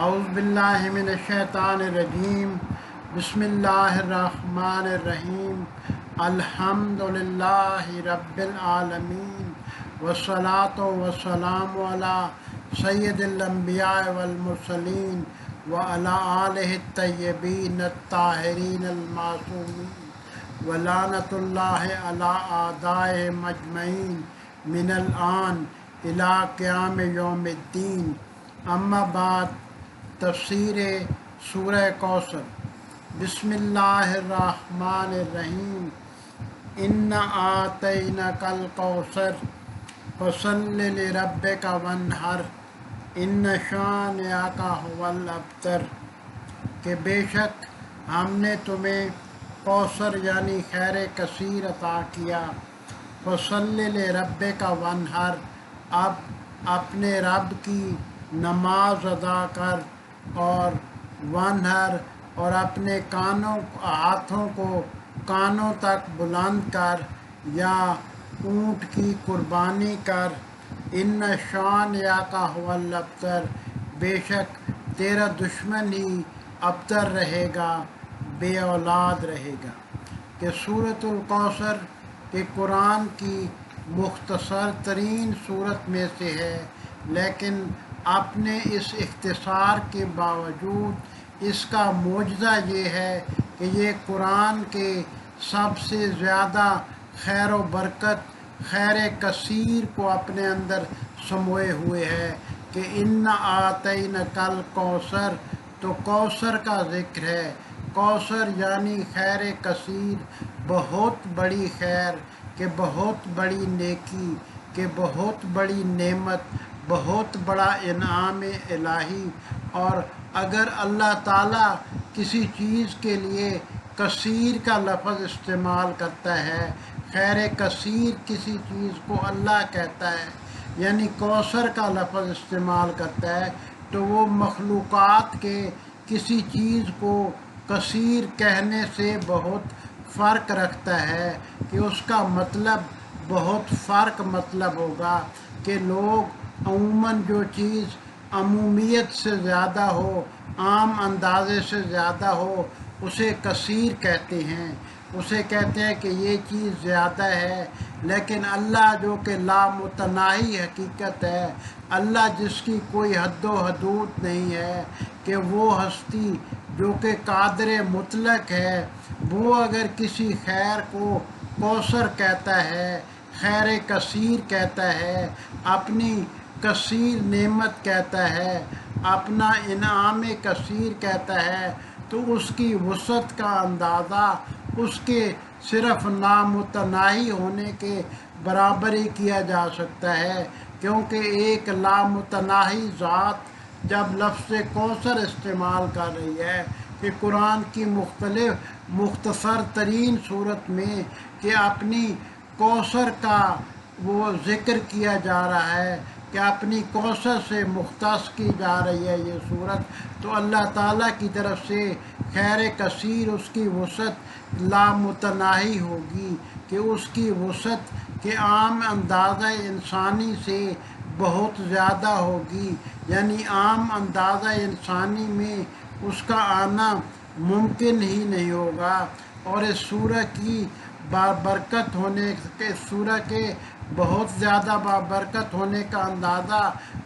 اعوذ باللہ من الشیطان الرجیم بسم اللہ الرحمن الرحیم الحمد للہ رب العالمین والصلاة والسلام علی سید الانبیاء والمرسلین وعلی آلہ الطیبین الطاہرین المعصومین ولعنۃ اللہ علی اعدائہم اجمعین من الآن الی قیام یوم الدین۔ اما بعد، تفسیر سورہ کوثر۔ بسم اللہ الرحمن الرحیم۔ انا اعطیناک الکوثر فصل لربک وانحر ان شانئک ھو الابتر، کہ بے شک ہم نے تمہیں کوثر یعنی خیر کثیر عطا کیا۔ فصل لربک وانحر، اب اپنے رب کی نماز ادا کر، اور وانحر، اور اپنے ہاتھوں کو کانوں تک بلند کر یا اونٹ کی قربانی کر۔ ان شانئک ھو الابتر، بے شک تیرا دشمن ہی ابتر رہے گا، بے اولاد رہے گا۔ کہ سورۃ الکوثر کہ قرآن کی مختصر ترین صورت میں سے ہے، لیکن اپنے اس اختصار کے باوجود اس کا معجزہ یہ ہے کہ یہ قرآن کے سب سے زیادہ خیر و برکت، خیر کثیر کو اپنے اندر سموئے ہوئے ہے۔ کہ انا اعطیناک الکوثر، تو کوثر کا ذکر ہے۔ کوثر یعنی خیر کثیر، بہت بڑی خیر، کہ بہت بڑی نیکی، کہ بہت بڑی نعمت، بہت بڑا انعام الہی۔ اور اگر اللہ تعالیٰ کسی چیز کے لیے کثیر کا لفظ استعمال کرتا ہے، خیر کثیر کسی چیز کو اللہ کہتا ہے، یعنی کوثر کا لفظ استعمال کرتا ہے، تو وہ مخلوقات کے کسی چیز کو کثیر کہنے سے بہت فرق رکھتا ہے، کہ اس کا مطلب بہت فرق مطلب ہوگا۔ کہ لوگ عموماً جو چیز عمومیت سے زیادہ ہو، عام اندازے سے زیادہ ہو، اسے کثیر کہتے ہیں، اسے کہتے ہیں کہ یہ چیز زیادہ ہے۔ لیکن اللہ جو کہ لامتناہی حقیقت ہے، اللہ جس کی کوئی حد و حدود نہیں ہے، کہ وہ ہستی جو کہ قادر مطلق ہے، وہ اگر کسی خیر کو کوثر کہتا ہے، خیر کثیر کہتا ہے، اپنی کثیر نعمت کہتا ہے، اپنا انعام کثیر کہتا ہے، تو اس کی وسعت کا اندازہ اس کے صرف لامتناہی ہونے کے برابر ہی کیا جا سکتا ہے۔ کیونکہ ایک لامتناہی ذات جب لفظ کوثر استعمال کر رہی ہے، کہ قرآن کی مختصر ترین صورت میں کہ اپنی کوثر کا وہ ذکر کیا جا رہا ہے، کہ اپنی کوثر سے مختص کی جا رہی ہے یہ صورت، تو اللہ تعالیٰ کی طرف سے خیر کثیر اس کی وسعت لامتناہی ہوگی، کہ اس کی وسعت کے عام اندازہ انسانی سے بہت زیادہ ہوگی، یعنی عام اندازہ انسانی میں اس کا آنا ممکن ہی نہیں ہوگا۔ اور اس سورہ کی بابرکت ہونے کے، سورہ کے بہت زیادہ بابرکت ہونے کا اندازہ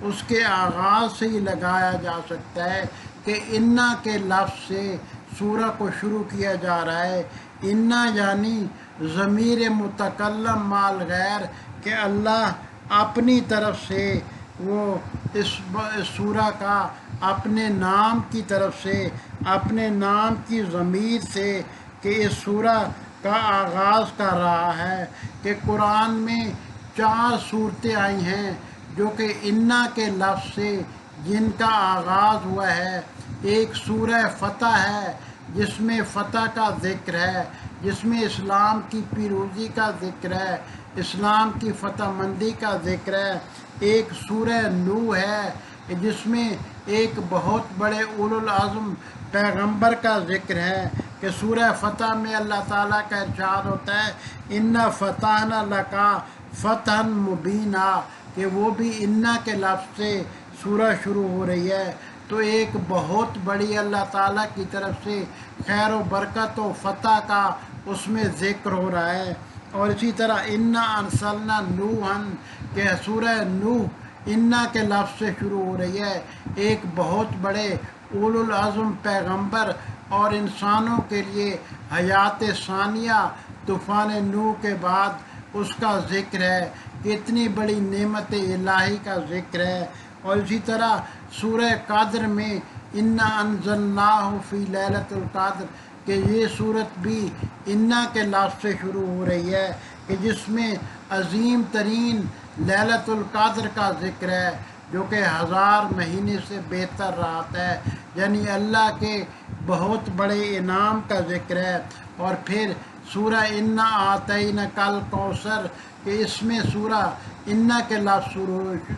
اس کے آغاز سے ہی لگایا جا سکتا ہے، کہ انا کے لفظ سے سورہ کو شروع کیا جا رہا ہے۔ انا یعنی ضمیر متکلم مال غیر، کہ اللہ اپنی طرف سے وہ اس سورہ کا اپنے نام کی طرف سے، اپنے نام کی ضمیر سے، کہ اس سورہ کا آغاز کر رہا ہے۔ کہ قرآن میں 4 صورتیں آئی ہیں جو کہ انا کے لفظ سے جن کا آغاز ہوا ہے۔ ایک سورہ فتح ہے جس میں فتح کا ذکر ہے، جس میں اسلام کی پیروزی کا ذکر ہے، اسلام کی فتح مندی کا ذکر ہے۔ ایک سورہ نوح ہے جس میں ایک بہت بڑے اولو العزم پیغمبر کا ذکر ہے۔ کہ سورہ فتح میں اللہ تعالیٰ کا ارشاد ہوتا ہے انا فتحنا لک فتحا مبینا، کہ وہ بھی انا کے لفظ سے سورہ شروع ہو رہی ہے۔ تو ایک بہت بڑی اللہ تعالیٰ کی طرف سے خیر و برکت و فتح کا اس میں ذکر ہو رہا ہے۔ اور اسی طرح انا ارسلنا نوحً کہ سورہ نوح انا کے لفظ سے شروع ہو رہی ہے، ایک بہت بڑے اولو العزم پیغمبر اور انسانوں کے لیے حیات ثانیہ طوفان نوح کے بعد اس کا ذکر ہے، اتنی بڑی نعمت الہی کا ذکر ہے۔ اور اسی طرح سورہ قدر میں انا انزلناہ فی لیلۃ القدر کہ یہ صورت بھی انا کے لفظ سے شروع ہو رہی ہے کہ جس میں عظیم ترین لیلۃ القدر کا ذکر ہے جو کہ 1000 مہینے سے بہتر رات ہے، یعنی اللہ کے بہت بڑے انعام کا ذکر ہے۔ اور پھر سورہ انا اعطیناک الکوثر کہ اس میں سورہ انا کے لفظ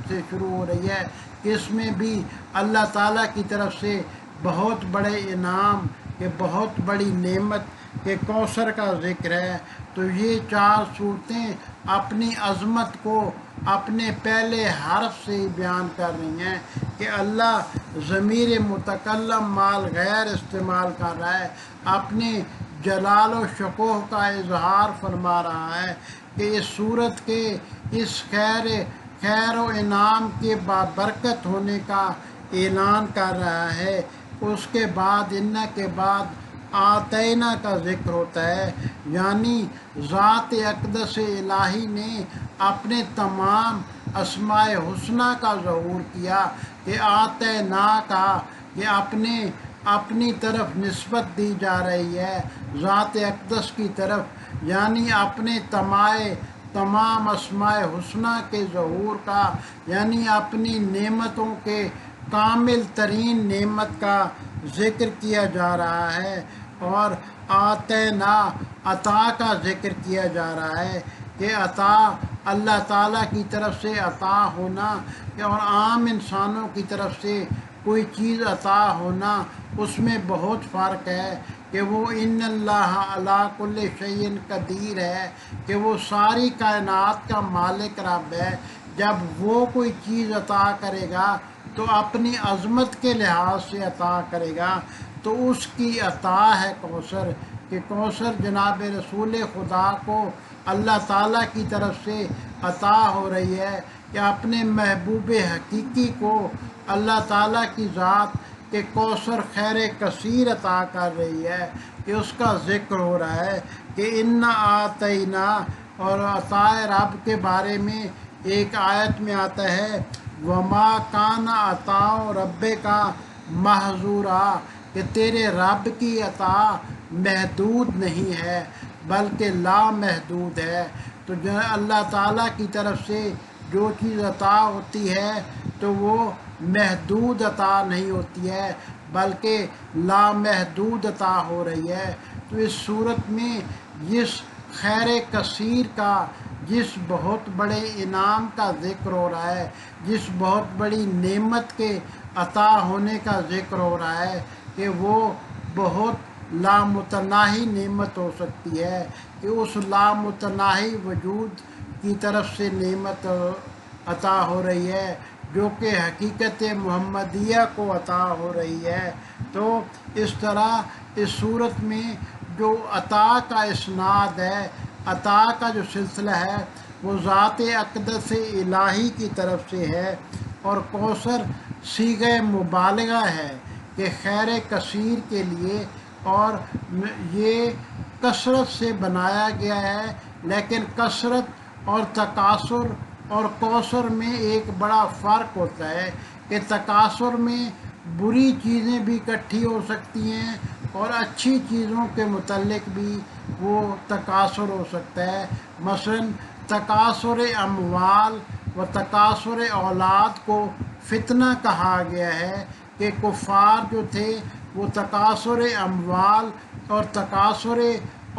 سے شروع ہو رہی ہے کہ اس میں بھی اللہ تعالیٰ کی طرف سے بہت بڑے انعام کہ بہت بڑی نعمت کہ کوثر کا ذکر ہے۔ تو یہ 4 صورتیں اپنی عظمت کو اپنے پہلے حرف سے ہی بیان کر رہی ہیں کہ اللہ ضمیر متکلم مال غیر استعمال کر رہا ہے، اپنے جلال و شکوہ کا اظہار فرما رہا ہے کہ اس صورت کے اس خیر و انعام کے بابرکت ہونے کا اعلان کر رہا ہے۔ اس کے بعد انا کے بعد آتینا کا ذکر ہوتا ہے، یعنی ذات اقدس الہی نے اپنے تمام اسماء حسنہ کا ظہور کیا کہ آتینا کا یہ اپنی طرف نسبت دی جا رہی ہے ذات اقدس کی طرف، یعنی اپنے تمام اسماء حسنہ کے ظہور کا، یعنی اپنی نعمتوں کے کامل ترین نعمت کا ذکر کیا جا رہا ہے۔ اور آتینا عطا کا ذکر کیا جا رہا ہے کہ عطا اللہ تعالیٰ کی طرف سے عطا ہونا اور عام انسانوں کی طرف سے کوئی چیز عطا ہونا اس میں بہت فرق ہے کہ وہ ان اللہ علی کل شیء قدیر ہے کہ وہ ساری کائنات کا مالک رب ہے۔ جب وہ کوئی چیز عطا کرے گا تو اپنی عظمت کے لحاظ سے عطا کرے گا، تو اس کی عطا ہے کوثر کہ کوثر جناب رسول خدا کو اللہ تعالیٰ کی طرف سے عطا ہو رہی ہے کہ اپنے محبوب حقیقی کو اللہ تعالیٰ کی ذات کہ کوثر خیر کثیر عطا کر رہی ہے کہ اس کا ذکر ہو رہا ہے کہ انا آتینا۔ اور عطا رب کے بارے میں ایک آیت میں آتا ہے وما کان عطاء ربک محظورا کہ تیرے رب کی عطا محدود نہیں ہے بلکہ لامحدود ہے۔ تو جو اللہ تعالیٰ کی طرف سے جو چیز عطا ہوتی ہے تو وہ محدود عطا نہیں ہوتی ہے بلکہ لامحدود عطا ہو رہی ہے۔ تو اس صورت میں جس خیر کثیر کا، جس بہت بڑے انعام کا ذکر ہو رہا ہے، جس بہت بڑی نعمت کے عطا ہونے کا ذکر ہو رہا ہے کہ وہ بہت لامتناہی نعمت ہو سکتی ہے کہ اس لامتناہی وجود کی طرف سے نعمت عطا ہو رہی ہے جو کہ حقیقت محمدیہ کو عطا ہو رہی ہے۔ تو اس طرح اس صورت میں جو عطا کا اسناد ہے، عطا کا جو سلسلہ ہے وہ ذات اقدس الہی کی طرف سے ہے، اور کوثر صیغہ مبالغہ ہے کہ خیر کثیر کے لیے، اور یہ کثرت سے بنایا گیا ہے، لیکن کثرت اور تکاثر اور کوثر میں ایک بڑا فرق ہوتا ہے کہ تکاثر میں بری چیزیں بھی اکٹھی ہو سکتی ہیں اور اچھی چیزوں کے متعلق بھی وہ تکاثر ہو سکتا ہے۔ مثلاً تکاثر اموال و تکاثر اولاد کو فتنہ کہا گیا ہے کہ کفار جو تھے وہ تکاثر اموال اور تکاثر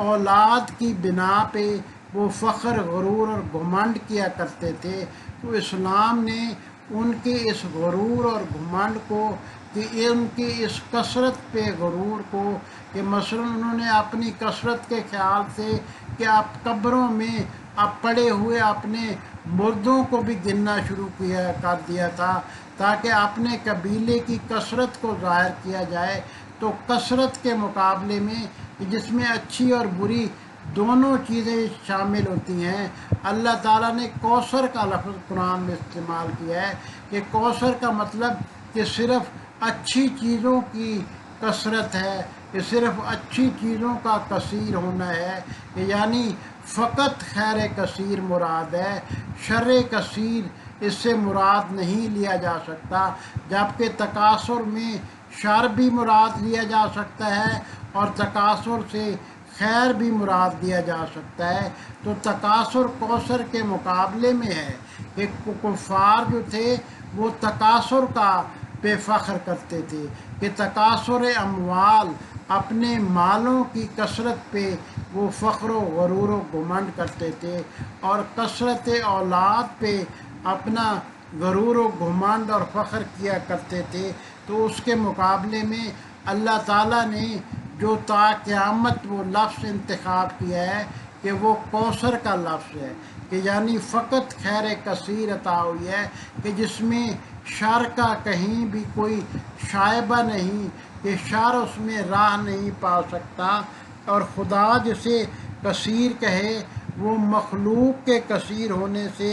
اولاد کی بنا پہ وہ فخر، غرور اور گھمنڈ کیا کرتے تھے۔ تو اسلام نے ان کے اس غرور اور گھمنڈ کو کہ ان کی اس کثرت پہ غرور کو کہ مثلاً انہوں نے اپنی کثرت کے خیال سے کہ آپ قبروں میں اب پڑے ہوئے اپنے مردوں کو بھی گننا شروع کر دیا تھا تاکہ اپنے قبیلے کی کثرت کو ظاہر کیا جائے۔ تو کثرت کے مقابلے میں جس میں اچھی اور بری دونوں چیزیں شامل ہوتی ہیں، اللہ تعالیٰ نے کوثر کا لفظ قرآن میں استعمال کیا ہے کہ کوثر کا مطلب کہ صرف اچھی چیزوں کی کثرت ہے، کہ صرف اچھی چیزوں کا کثیر ہونا ہے، کہ یعنی فقط خیر کثیر مراد ہے، شر کثیر اس سے مراد نہیں لیا جا سکتا، جبکہ تکاثر میں شر بھی مراد لیا جا سکتا ہے اور تکاثر سے خیر بھی مراد دیا جا سکتا ہے۔ تو تکاثر کوثر کے مقابلے میں ہے کہ کفار جو تھے وہ تکاثر کا پہ فخر کرتے تھے، کہ تکاثر اموال، اپنے مالوں کی کثرت پہ وہ فخر و غرور و گھمنڈ کرتے تھے، اور کثرت اولاد پہ اپنا غرور و گھمنڈ اور فخر کیا کرتے تھے۔ تو اس کے مقابلے میں اللہ تعالیٰ نے جو تا قیامت وہ لفظ انتخاب کیا ہے کہ وہ کوثر کا لفظ ہے، کہ یعنی فقط خیر کثیر عطا ہوئی ہے، کہ جس میں شر کا کہیں بھی کوئی شائبہ نہیں، کہ شر اس میں راہ نہیں پا سکتا۔ اور خدا جسے کثیر کہے وہ مخلوق کے کثیر ہونے سے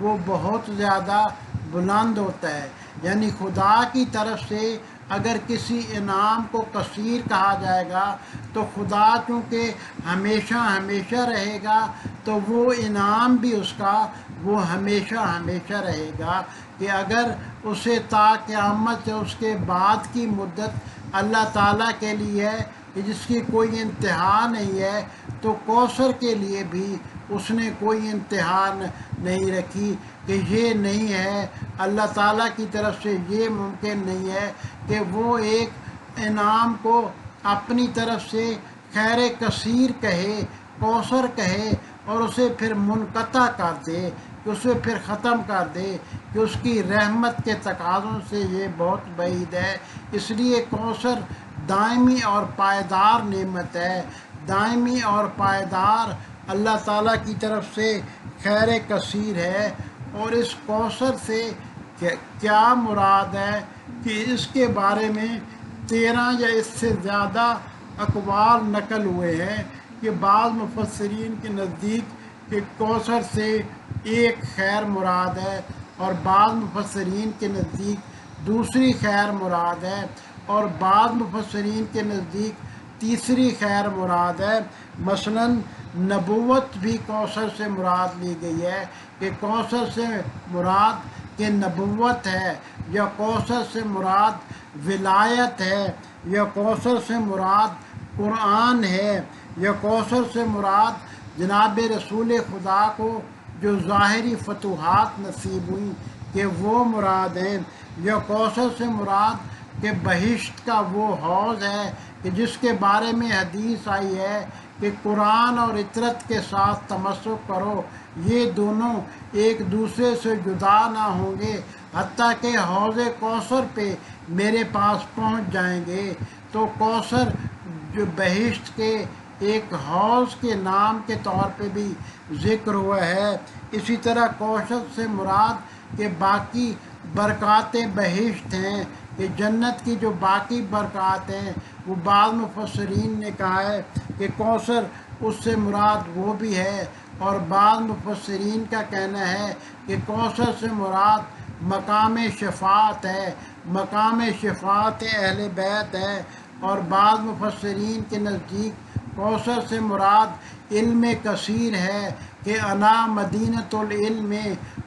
وہ بہت زیادہ بلند ہوتا ہے، یعنی خدا کی طرف سے اگر کسی انعام کو کثیر کہا جائے گا تو خدا چونکہ ہمیشہ ہمیشہ رہے گا تو وہ انعام بھی اس کا وہ ہمیشہ ہمیشہ رہے گا، کہ اگر اسے تا قیامت سے اس کے بعد کی مدت اللہ تعالیٰ کے لیے ہے کہ جس کی کوئی انتہا نہیں ہے، تو کوثر کے لیے بھی اس نے کوئی انتہا نہیں رکھی، کہ یہ نہیں ہے، اللہ تعالیٰ کی طرف سے یہ ممکن نہیں ہے کہ وہ ایک انعام کو اپنی طرف سے خیر کثیر کہے، کوثر کہے، اور اسے پھر منقطع کر دے، کہ اسے پھر ختم کر دے، کہ اس کی رحمت کے تقاضوں سے یہ بہت بعید ہے۔ اس لیے کوثر دائمی اور پائیدار نعمت ہے، دائمی اور پائیدار اللہ تعالیٰ کی طرف سے خیر کثیر ہے۔ اور اس کوثر سے کیا مراد ہے کہ اس کے بارے میں 13 یا اس سے زیادہ اقوال نقل ہوئے ہیں، کہ بعض مفسرین کے نزدیک کہ کوثر سے ایک خیر مراد ہے، اور بعض مفسرین کے نزدیک دوسری خیر مراد ہے، اور بعض مفسرین کے نزدیک تیسری خیر مراد ہے۔ مثلا نبوت بھی کوثر سے مراد لی گئی ہے، کہ کوثر سے مراد کہ نبوت ہے، یا کوثر سے مراد ولایت ہے، یا کوثر سے مراد قرآن ہے، یا کوثر سے مراد جناب رسول خدا کو جو ظاہری فتوحات نصیب ہوئیں کہ وہ مراد ہیں، یا کوثر سے مراد کہ بہشت کا وہ حوض ہے کہ جس کے بارے میں حدیث آئی ہے کہ قرآن اور اطرت کے ساتھ تمسک کرو، یہ دونوں ایک دوسرے سے جدا نہ ہوں گے حتیٰ کہ حوض کوثر پہ میرے پاس پہنچ جائیں گے۔ تو کوثر جو بہشت کے ایک حوض کے نام کے طور پہ بھی ذکر ہوا ہے۔ اسی طرح کوثر سے مراد کہ باقی برکات بہشت ہیں، کہ جنت کی جو باقی برکات ہیں، وہ بعض مفسرین نے کہا ہے کہ کوثر اس سے مراد وہ بھی ہے، اور بعض مفسرین کا کہنا ہے کہ کوثر سے مراد مقام شفاعت ہے، مقام شفاعت اہل بیت ہے، اور بعض مفسرین کے نزدیک کوثر سے مراد علم کثیر ہے، کہ انا مدینۃ العلم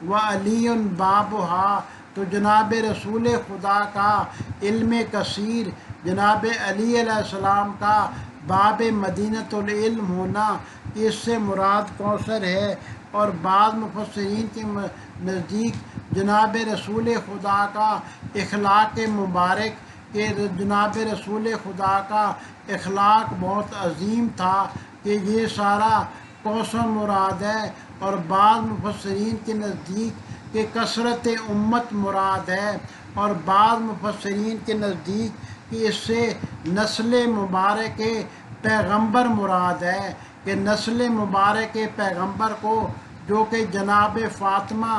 و علی بابھا، تو جناب رسول خدا کا علم کثیر، جناب علی علیہ السلام کا باب مدینۃ العلم ہونا، اس سے مراد کوثر ہے۔ اور بعض مفسرین کے نزدیک جناب رسول خدا کا اخلاق مبارک، کہ جناب رسول خدا کا اخلاق بہت عظیم تھا، کہ یہ سارا کوثر مراد ہے۔ اور بعض مفسرین کے نزدیک کہ کثرت امت مراد ہے، اور بعض مفسرین کے نزدیک کہ اس سے نسل مبارک پیغمبر مراد ہے، کہ نسل مبارک پیغمبر کو جو کہ جناب فاطمہ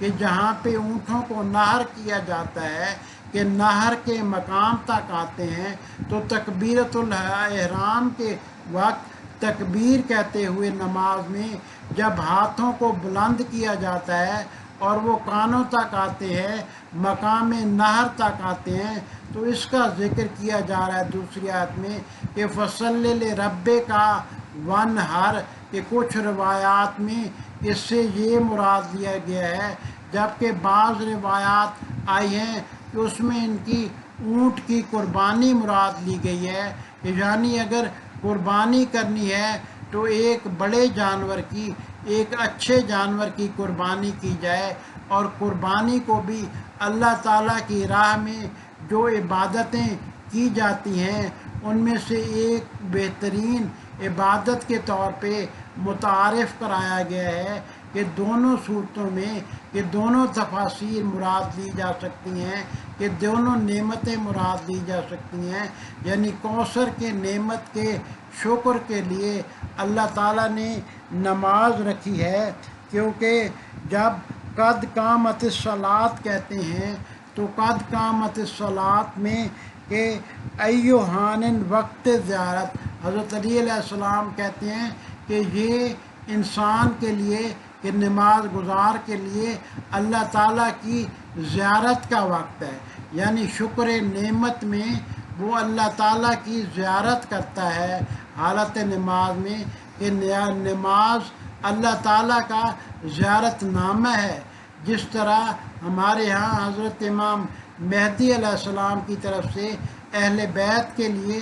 کہ جہاں پہ اونٹوں کو نہر کیا جاتا ہے کہ نہر کے مقام تک آتے ہیں تو تکبیرۃ الاحرام کے وقت تکبیر کہتے ہوئے نماز میں جب ہاتھوں کو بلند کیا جاتا ہے اور وہ کانوں تک آتے ہیں، مقام نہر تک آتے ہیں، تو اس کا ذکر کیا جا رہا ہے دوسری آیت میں کہ فصل ربے کا ونہر، کہ کچھ روایات میں اس سے یہ مراد لیا گیا ہے، جبکہ بعض روایات آئی ہیں کہ اس میں ان کی اونٹ کی قربانی مراد لی گئی ہے، کہ یعنی اگر قربانی کرنی ہے تو ایک بڑے جانور کی، ایک اچھے جانور کی قربانی کی جائے، اور قربانی کو بھی اللہ تعالیٰ کی راہ میں جو عبادتیں کی جاتی ہیں ان میں سے ایک بہترین عبادت کے طور پہ متعارف کرایا گیا ہے، کہ دونوں صورتوں میں، کہ دونوں تفاسیر مراد لی جا سکتی ہیں، کہ دونوں نعمتیں مراد لی جا سکتی ہیں، یعنی کوثر کے نعمت کے شکر کے لیے اللہ تعالیٰ نے نماز رکھی ہے، کیونکہ جب قد قامت الصلاۃ کہتے ہیں تو قد قامت الصلاۃ میں کہ ایوہان وقت زیارت، حضرت علی علیہ السلام کہتے ہیں کہ یہ انسان کے لیے، کہ نماز گزار کے لیے اللہ تعالیٰ کی زیارت کا وقت ہے، یعنی شکر نعمت میں وہ اللہ تعالیٰ کی زیارت کرتا ہے حالت نماز میں، کہ نماز اللہ تعالیٰ کا زیارت نامہ ہے، جس طرح ہمارے ہاں حضرت امام مہدی علیہ السلام کی طرف سے اہل بیت کے لیے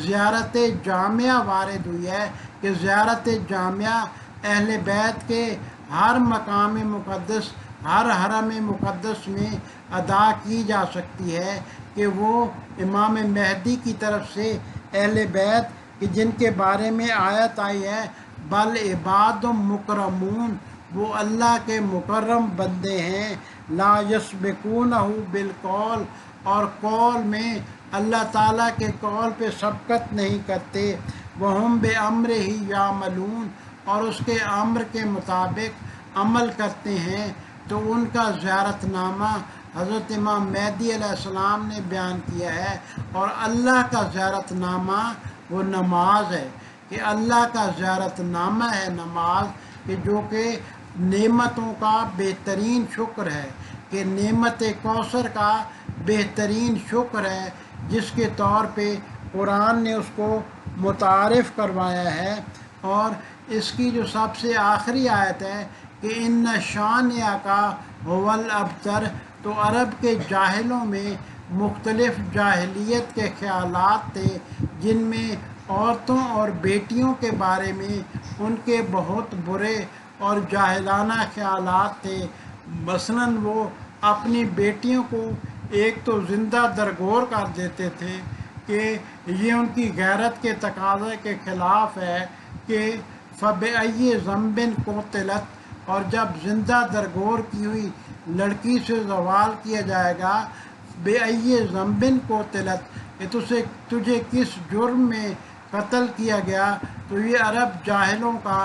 زیارت جامعہ وارد ہوئی ہے، کہ زیارت جامعہ اہل بیت کے ہر مقام مقدس، ہر حرم مقدس میں ادا کی جا سکتی ہے، کہ وہ امام مہدی کی طرف سے اہل بیت کہ جن کے بارے میں آیت آئی ہے بل عباد مکرمون، وہ اللہ کے مکرم بندے ہیں، لا یسبقونہ بالقول، اور قول میں اللہ تعالیٰ کے قول پہ سبقت نہیں کرتے، وہم بامرہ یعملون، اور اس کے امر کے مطابق عمل کرتے ہیں، تو ان کا زیارت نامہ حضرت امام مہدی علیہ السلام نے بیان کیا ہے، اور اللہ کا زیارت نامہ وہ نماز ہے، کہ اللہ کا زیارت نامہ ہے نماز، کہ جو کہ نعمتوں کا بہترین شکر ہے، کہ نعمت کوثر کا بہترین شکر ہے، جس کے طور پہ قرآن نے اس کو متعارف کروایا ہے۔ اور اس کی جو سب سے آخری آیت ہے کہ ان شانئک هو الابتر، تو عرب کے جاہلوں میں مختلف جاہلیت کے خیالات تھے، جن میں عورتوں اور بیٹیوں کے بارے میں ان کے بہت برے اور جاہلانہ خیالات تھے، مثلاً وہ اپنی بیٹیوں کو ایک تو زندہ درگور کر دیتے تھے، کہ یہ ان کی غیرت کے تقاضے کے خلاف ہے، کہ فَبِأَيِّ ذَنبٍ قُتِلَتْ، اور جب زندہ درگور کی ہوئی لڑکی سے زوال کیا جائے گا، بِأَيِّ ذَنبٍ قُتِلَتْ، کہ تجھے کس جرم میں قتل کیا گیا، تو یہ عرب جاہلوں کا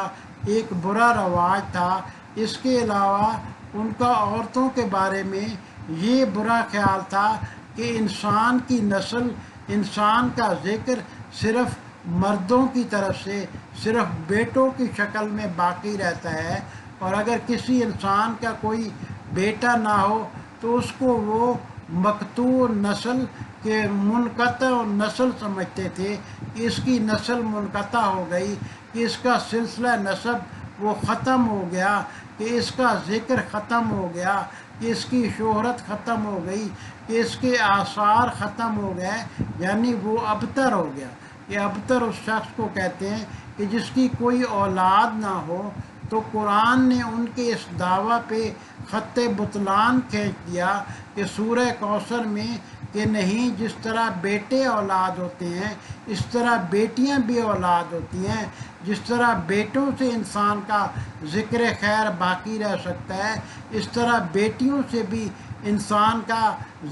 ایک برا رواج تھا۔ اس کے علاوہ ان کا عورتوں کے بارے میں یہ برا خیال تھا کہ انسان کی نسل، انسان کا ذکر صرف مردوں کی طرف سے، صرف بیٹوں کی شکل میں باقی رہتا ہے، اور اگر کسی انسان کا کوئی بیٹا نہ ہو تو اس کو وہ مقطوع نسل کے منقطع نسل سمجھتے تھے، کہ اس کی نسل منقطع ہو گئی، کہ اس کا سلسلہ نسب وہ ختم ہو گیا، کہ اس کا ذکر ختم ہو گیا، کہ اس کی شہرت ختم ہو گئی، کہ اس کے آثار ختم ہو گئے، یعنی وہ ابتر ہو گیا۔ یہ ابتر اس شخص کو کہتے ہیں کہ جس کی کوئی اولاد نہ ہو، تو قرآن نے ان کے اس دعویٰ پہ خط بطلان کھینچ دیا کہ سورہ کوثر میں کہ نہیں، جس طرح بیٹے اولاد ہوتے ہیں اس طرح بیٹیاں بھی اولاد ہوتی ہیں، جس طرح بیٹوں سے انسان کا ذکر خیر باقی رہ سکتا ہے، اس طرح بیٹیوں سے بھی انسان کا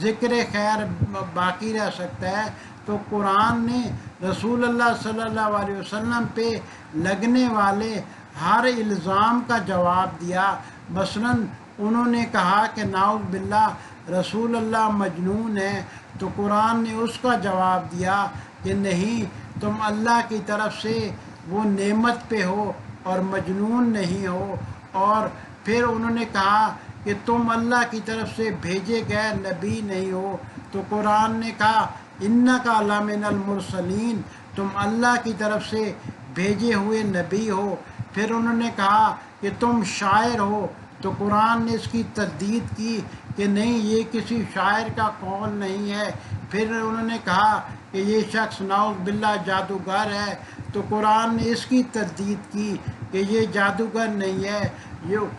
ذکر خیر باقی رہ سکتا ہے۔ تو قرآن نے رسول اللہ صلی اللہ علیہ وسلم پہ لگنے والے ہر الزام کا جواب دیا، مثلاً انہوں نے کہا کہ نعوذ باللہ رسول اللہ مجنون ہے، تو قرآن نے اس کا جواب دیا کہ نہیں، تم اللہ کی طرف سے وہ نعمت پہ ہو اور مجنون نہیں ہو۔ اور پھر انہوں نے کہا کہ تم اللہ کی طرف سے بھیجے گئے نبی نہیں ہو، تو قرآن نے کہا انکا لمن المرسلین، تم اللہ کی طرف سے بھیجے ہوئے نبی ہو۔ پھر انہوں نے کہا کہ تم شاعر ہو، تو قرآن نے اس کی تردید کی کہ نہیں، یہ کسی شاعر کا قول نہیں ہے۔ پھر انہوں نے کہا کہ یہ شخص نعوذ باللہ جادوگر ہے، تو قرآن نے اس کی تردید کی کہ یہ جادوگر نہیں ہے۔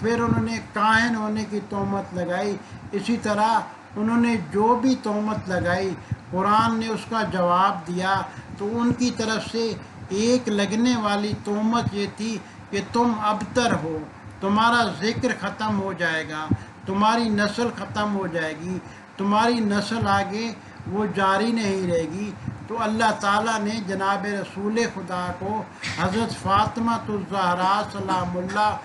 پھر انہوں نے کاہن ہونے کی تہمت لگائی۔ اسی طرح انہوں نے جو بھی تہمت لگائی قرآن نے اس کا جواب دیا۔ تو ان کی طرف سے ایک لگنے والی تہمت یہ تھی کہ تم ابتر ہو، تمہارا ذکر ختم ہو جائے گا، تمہاری نسل ختم ہو جائے گی، تمہاری نسل آگے وہ جاری نہیں رہے گی۔ تو اللہ تعالیٰ نے جناب رسول خدا کو حضرت فاطمہ الزہراء سلام اللہ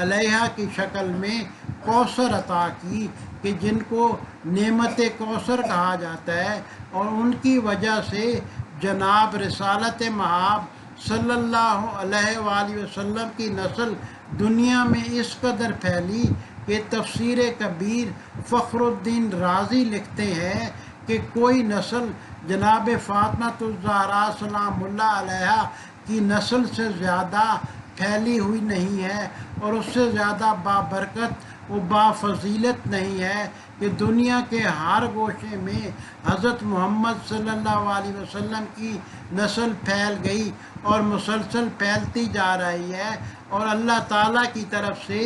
علیہا کی شکل میں کوثر عطا کی، کہ جن کو نعمت کوثر کہا جاتا ہے، اور ان کی وجہ سے جناب رسالت مآب صلی اللہ علیہ وآلہ وسلم کی نسل دنیا میں اس قدر پھیلی کہ تفسیر کبیر فخر الدین رازی لکھتے ہیں کہ کوئی نسل جناب فاطمہ الزہراء سلام اللہ علیہا کی نسل سے زیادہ پھیلی ہوئی نہیں ہے، اور اس سے زیادہ بابرکت و بافضیلت نہیں ہے، کہ دنیا کے ہر گوشے میں حضرت محمد صلی اللہ علیہ وسلم کی نسل پھیل گئی اور مسلسل پھیلتی جا رہی ہے۔ اور اللہ تعالیٰ کی طرف سے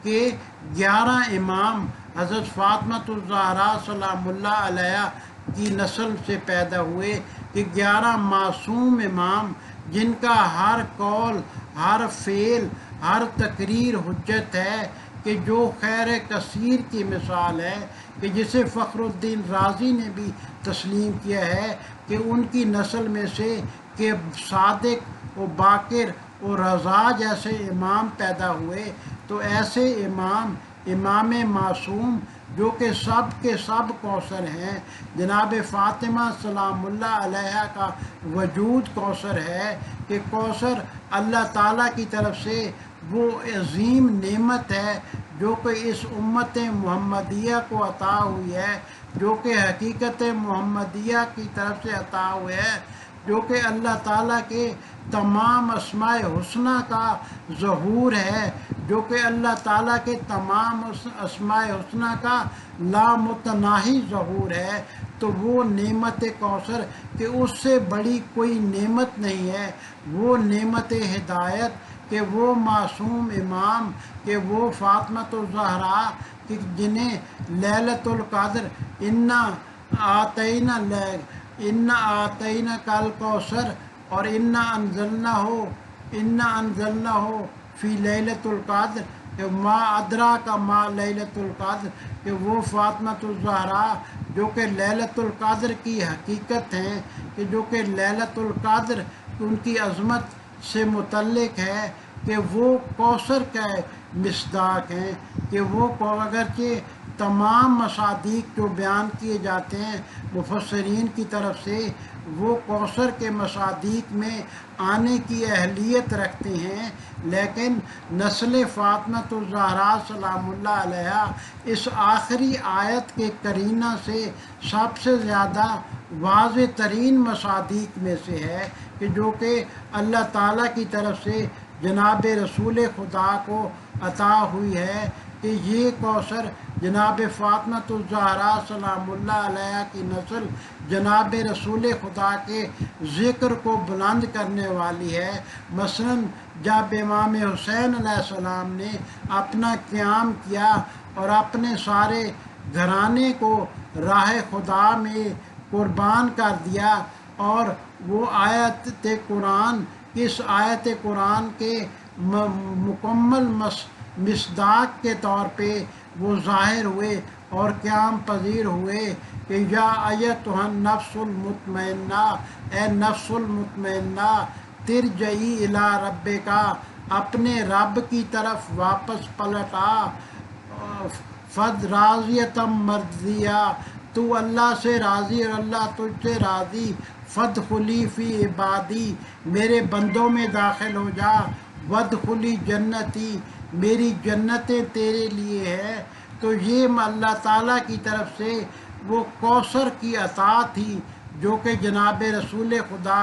کہ 11 امام حضرت فاطمہ الزہراء سلام اللہ علیہ کی نسل سے پیدا ہوئے، کہ 11 معصوم امام جن کا ہر قول، ہر فعل، ہر تقریر حجت ہے، کہ جو خیر کثیر کی مثال ہے، کہ جسے فخر الدین رازی نے بھی تسلیم کیا ہے کہ ان کی نسل میں سے کہ صادق و باقر و رضا جیسے امام پیدا ہوئے۔ تو ایسے امام معصوم جو کہ سب کے سب کوثر ہیں، جناب فاطمہ سلام اللہ علیہ کا وجود کوثر ہے، کہ کوثر اللہ تعالیٰ کی طرف سے وہ عظیم نعمت ہے جو کہ اس امت محمدیہ کو عطا ہوئی ہے، جو کہ حقیقت محمدیہ کی طرف سے عطا ہوئی ہے، جو کہ اللہ تعالیٰ کے تمام اسماء حسنہ کا ظہور ہے، جو کہ اللہ تعالیٰ کے تمام اسماء حسنہ کا لامتناہی ظہور ہے۔ تو وہ نعمت کوثر کہ اس سے بڑی کوئی نعمت نہیں ہے، وہ نعمت ہدایت کہ وہ معصوم امام، کہ وہ فاطمہ الزہراء کہ جنہیں لیلۃ القدر انا آتینا کل کوثر اور انا انزلنا ہو فی لیلۃ القدر، کہ ما ادرا کا ما لیلۃ القدر، کہ وہ فاطمہ الزہراء جو کہ لیلۃ القدر کی حقیقت ہیں، کہ جو کہ لیلۃ القدر ان کی عظمت سے متعلق ہے، کہ وہ کوثر کا مصداق ہیں، کہ وہ اگرچہ تمام مصادیق جو بیان کیے جاتے ہیں مفسرین کی طرف سے، وہ کوثر کے مصادیق میں آنے کی اہلیت رکھتے ہیں، لیکن نسل فاطمہ الزہراء سلام اللہ علیہ اس آخری آیت کے قرینہ سے سب سے زیادہ واضح ترین مصادیق میں سے ہے، کہ جو کہ اللہ تعالیٰ کی طرف سے جناب رسول خدا کو عطا ہوئی ہے، کہ یہ کوثر جناب فاطمہ الزہراء سلام اللہ علیہ کی نسل جناب رسول خدا کے ذکر کو بلند کرنے والی ہے۔ مثلا جب امام حسین علیہ السلام نے اپنا قیام کیا اور اپنے سارے گھرانے کو راہ خدا میں قربان کر دیا، اور وہ آیت قرآن، اس آیت قرآن کے مکمل مصداق کے طور پہ وہ ظاہر ہوئے اور قیام پذیر ہوئے، کہ یا ایتھا النفس المطمئنہ، اے نفس المطمئنہ، ترجعی الی ربک، اپنے رب کی طرف واپس پلٹ آ، فد راضیتم مرضیہ، تو اللہ سے راضی اور اللہ تجھ سے راضی، فد خلی فی عبادی، میرے بندوں میں داخل ہو جا، ود خلی جنتی، میری جنتیں تیرے لیے ہے۔ تو یہ اللہ تعالیٰ کی طرف سے وہ کوثر کی عطا تھی جو کہ جناب رسول خدا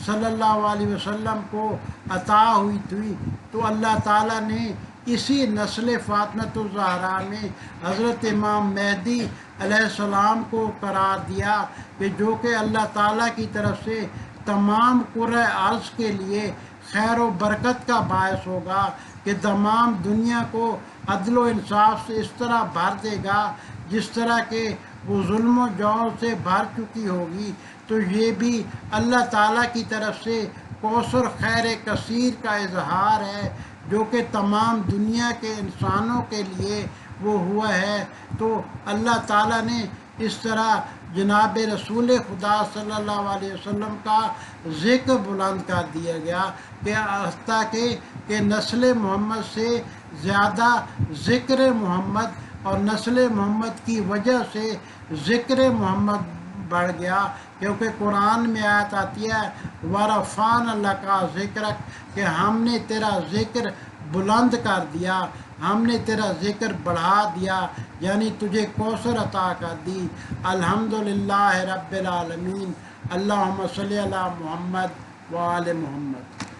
صلی اللہ علیہ وسلم کو عطا ہوئی تھی۔ تو اللہ تعالیٰ نے اسی نسل فاطمۃ الزہرا میں حضرت امام مہدی علیہ السلام کو قرار دیا کہ جو کہ اللہ تعالیٰ کی طرف سے تمام کرۂ ارض کے لیے خیر و برکت کا باعث ہوگا، کہ تمام دنیا کو عدل و انصاف سے اس طرح بھر دے گا جس طرح کہ وہ ظلم و جور سے بھر چکی ہوگی۔ تو یہ بھی اللہ تعالیٰ کی طرف سے کوثر خیر کثیر کا اظہار ہے جو کہ تمام دنیا کے انسانوں کے لیے وہ ہوا ہے۔ تو اللہ تعالیٰ نے اس طرح جناب رسول خدا صلی اللہ علیہ وسلم کا ذکر بلند کر دیا گیا کہ حتیٰ کہ نسل محمد سے زیادہ ذکر محمد اور نسل محمد کی وجہ سے ذکر محمد بڑھ گیا، کیونکہ قرآن میں آیت آتی ہے وَرَفَعْنَا لَكَ ذِكْرَكَ، کہ ہم نے تیرا ذکر بلند کر دیا، ہم نے تیرا ذکر بڑھا دیا، یعنی تجھے کوثر عطا کر دی۔ الحمدللہ رب العالمین، اللہم صلی علی محمد وآل محمد۔